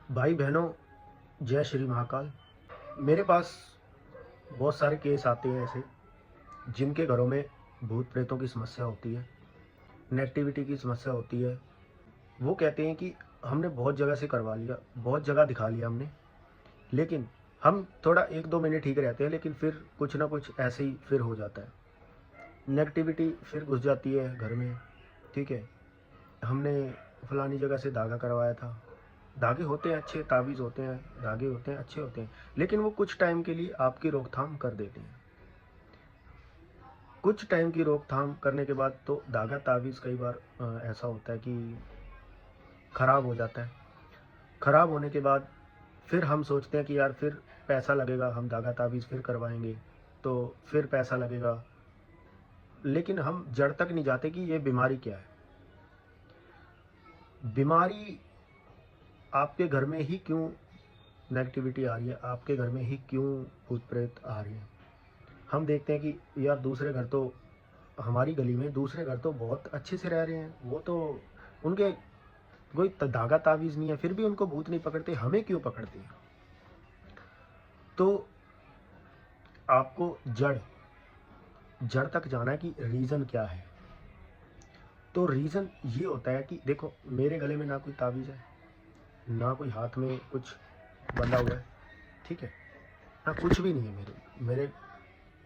भाई बहनों, जय श्री महाकाल। मेरे पास बहुत सारे केस आते हैं ऐसे जिनके घरों में भूत प्रेतों की समस्या होती है, नेगेटिविटी की समस्या होती है। वो कहते हैं कि हमने बहुत जगह से करवा लिया, बहुत जगह दिखा लिया हमने, लेकिन हम थोड़ा 1-2 महीने ठीक रहते हैं, लेकिन फिर कुछ ना कुछ ऐसे ही फिर हो जाता है। नेगेटिविटी फिर घुस जाती है घर में। ठीक है, हमने फलानी जगह से धागा करवाया था। धागे होते हैं अच्छे, ताबीज़ होते हैं, धागे होते हैं अच्छे होते हैं, लेकिन वो कुछ टाइम के लिए आपकी रोकथाम कर देते हैं। कुछ टाइम की रोकथाम करने के बाद तो धागा ताबीज़ कई बार ऐसा होता है कि ख़राब हो जाता है। ख़राब होने के बाद फिर हम सोचते हैं कि यार फिर पैसा लगेगा, हम धागा ताबीज़ फिर करवाएंगे तो फिर पैसा लगेगा, लेकिन हम जड़ तक नहीं जाते कि ये बीमारी क्या है। बीमारी आपके घर में ही क्यों नेगेटिविटी आ रही है, आपके घर में ही क्यों भूत प्रेत आ रही है। हम देखते हैं कि यार दूसरे घर तो, हमारी गली में दूसरे घर तो बहुत अच्छे से रह रहे हैं, वो तो उनके कोई धागा ताबीज़ नहीं है, फिर भी उनको भूत नहीं पकड़ते, हमें क्यों पकड़ते हैं। तो आपको जड़ जड़ तक जाना है कि रीज़न क्या है। तो रीज़न ये होता है कि देखो, मेरे गले में ना कोई ताबीज़ है, ना कोई हाथ में कुछ बंधा हुआ है, ठीक है, ना कुछ भी नहीं है। मेरे मेरे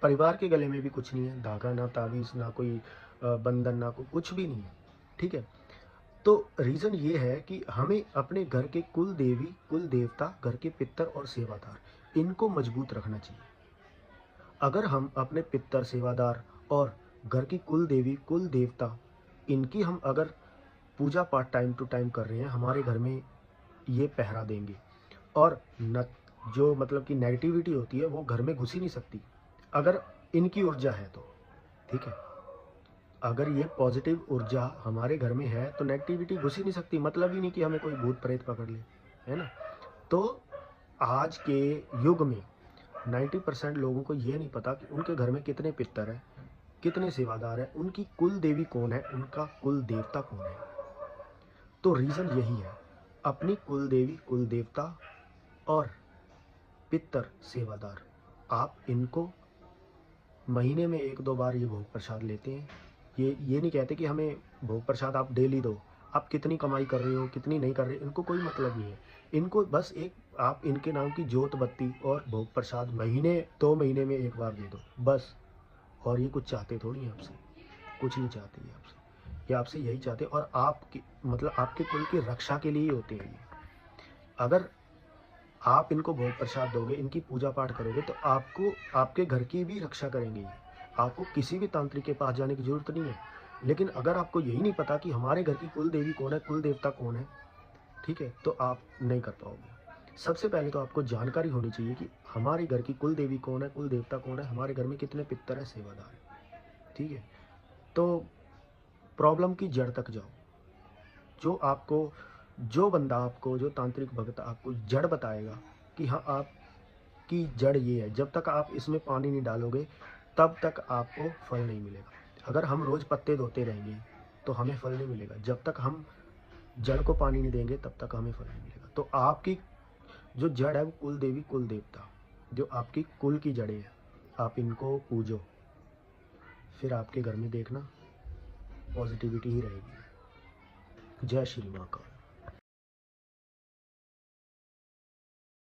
परिवार के गले में भी कुछ नहीं है, धागा ना ताबीज़ ना कोई बंधन ना कोई कुछ भी नहीं है, ठीक है। तो रीज़न ये है कि हमें अपने घर के कुल देवी कुल देवता, घर के पितर और सेवादार, इनको मजबूत रखना चाहिए। अगर हम अपने पितर सेवादार और घर की कुल देवी कुल देवता, इनकी हम अगर पूजा पाठ टाइम टू टाइम कर रहे हैं, हमारे घर में ये पहरा देंगे और न जो मतलब कि नेगेटिविटी होती है वो घर में घुस ही नहीं सकती, अगर इनकी ऊर्जा है तो। ठीक है, अगर ये पॉजिटिव ऊर्जा हमारे घर में है तो नेगेटिविटी घुस ही नहीं सकती, मतलब ही नहीं कि हमें कोई भूत प्रेत पकड़ ले, है ना। तो आज के युग में 90% लोगों को ये नहीं पता कि उनके घर में कितने पितर हैं, कितने सेवादार हैं, उनकी कुल देवी कौन है, उनका कुल देवता कौन है। तो रीज़न यही है, अपनी कुल देवी कुल देवता और पितर सेवादार, आप इनको महीने में 1-2 बार ये भोग प्रसाद लेते हैं। ये नहीं कहते कि हमें भोग प्रसाद आप डेली दो। आप कितनी कमाई कर रहे हो कितनी नहीं कर रहे, इनको कोई मतलब नहीं है। इनको बस एक आप इनके नाम की जोत बत्ती और भोग प्रसाद महीने 2 महीने में 1 बार दे दो बस। और ये कुछ चाहते थोड़ी हैं आपसे, कुछ नहीं चाहते ये आपसे, ये आपसे यही चाहते हैं, और आपकी मतलब आपके कुल की रक्षा के लिए ही होते हैं ये। अगर आप इनको भोग प्रसाद दोगे, इनकी पूजा पाठ करोगे, तो आपको आपके घर की भी रक्षा करेंगे ये। आपको किसी भी तांत्रिक के पास जाने की ज़रूरत नहीं है। लेकिन अगर आपको यही नहीं पता कि हमारे घर की कुल देवी कौन है, कुल देवता कौन है, ठीक है, तो आप नहीं कर पाओगे। सबसे पहले तो आपको जानकारी होनी चाहिए कि हमारे घर की कुल देवी कौन है, कुल देवता कौन है, हमारे घर में कितने पितर है, सेवादार है, ठीक है। तो प्रॉब्लम की जड़ तक जाओ। जो आपको जो बंदा आपको, जो तांत्रिक भगत आपको जड़ बताएगा कि हाँ आपकी जड़ ये है, जब तक आप इसमें पानी नहीं डालोगे तब तक आपको फल नहीं मिलेगा। अगर हम रोज़ पत्ते धोते रहेंगे तो हमें फल नहीं मिलेगा, जब तक हम जड़ को पानी नहीं देंगे तब तक हमें फल नहीं मिलेगा। तो आपकी जो जड़ है वो कुल देवी कुल देवता, जो आपकी कुल की जड़ें हैं, आप इनको पूजो, फिर आपके घर में देखना पॉजिटिविटी ही रहेगी। जय श्री महाकाल।